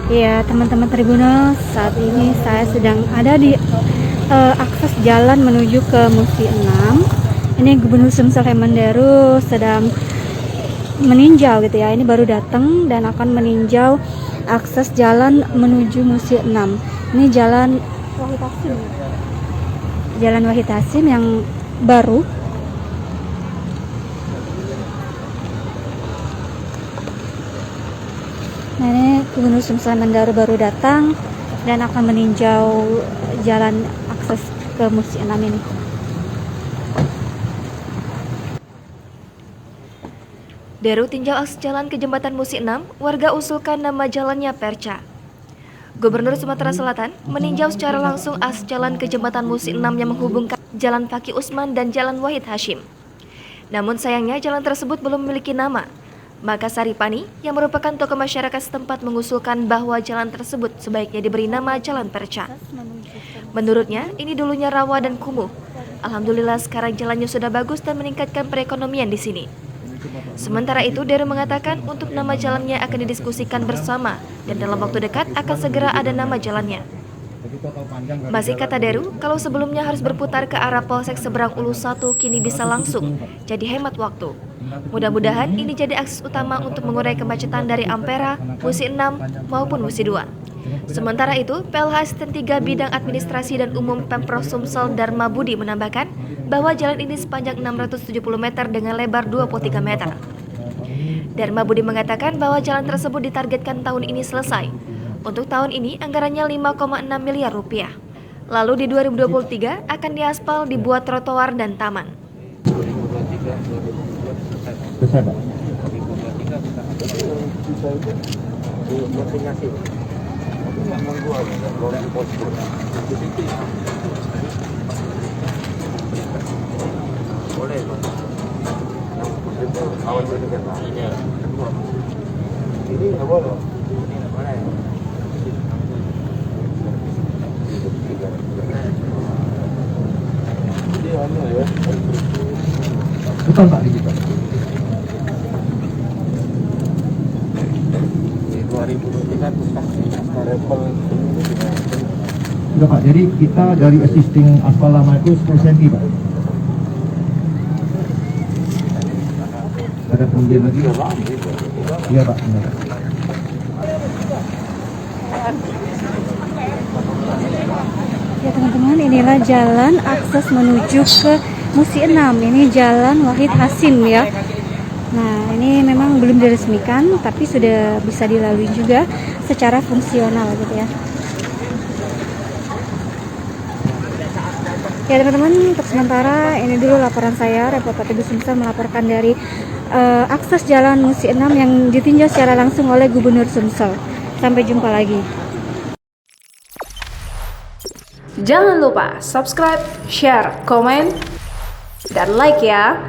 Ya teman-teman Tribuners, saat ini saya sedang ada di akses jalan menuju ke Musi 6. Ini Gubernur Sumsel Hemendero sedang meninjau gitu ya. Ini baru datang dan akan meninjau akses jalan menuju Musi 6. Ini jalan Wahid Hasim. Jalan Wahid Hasim yang baru. Nah, ini Gubernur Sumsel Hemendaro baru datang dan akan meninjau jalan akses ke Musi 6 ini. Deru tinjau akses jalan ke Jembatan Musi 6, warga usulkan nama jalannya Perca. Gubernur Sumatera Selatan meninjau secara langsung akses jalan ke Jembatan Musi 6 yang menghubungkan Jalan Fakih Usman dan Jalan Wahid Hasyim. Namun sayangnya jalan tersebut belum memiliki nama. Maka Saripani, yang merupakan tokoh masyarakat setempat, mengusulkan bahwa jalan tersebut sebaiknya diberi nama Jalan Perca. Menurutnya, ini dulunya rawa dan kumuh. Alhamdulillah sekarang jalannya sudah bagus dan meningkatkan perekonomian di sini. Sementara itu, Deru mengatakan untuk nama jalannya akan didiskusikan bersama dan dalam waktu dekat akan segera ada nama jalannya. Masih kata Deru, kalau sebelumnya harus berputar ke arah Polsek Seberang Ulu 1, kini bisa langsung, jadi hemat waktu. Mudah-mudahan ini jadi akses utama untuk mengurai kemacetan dari Ampera, Musi 6 maupun Musi 2. Sementara itu, PLH Asisten 3 Bidang Administrasi dan Umum Pemprov Sumsel Dharma Budi menambahkan bahwa jalan ini sepanjang 670 meter dengan lebar 23 meter. Dharma Budi mengatakan bahwa jalan tersebut ditargetkan tahun ini selesai. Untuk tahun ini anggarannya 5,6 miliar rupiah. Lalu di 2023 akan diaspal, dibuat trotoar dan taman. Besar, Pak. Boleh, Pak. Awal berdekat, Pak. Ini nggak boleh. Ini nggak boleh. Jadi anu ya. Betul, Pak, di situ. 2023 pusat level ini juga. Sudah, Pak. Jadi kita dari existing aspal lama itu 10 cm, Pak. Ada kemudian lagi? Iya, Pak. Benar. Ya teman-teman, inilah jalan akses menuju ke Musi 6. Ini Jalan Wahid Hasim ya. Nah, ini memang belum diresmikan, tapi sudah bisa dilalui juga secara fungsional gitu ya. Ya teman-teman, untuk sementara ini dulu laporan saya. Reporter TV Sumsel melaporkan dari akses Jalan Musi 6 yang ditinjau secara langsung oleh Gubernur Sumsel. Sampai jumpa lagi. Jangan lupa subscribe, share, komen, dan like ya.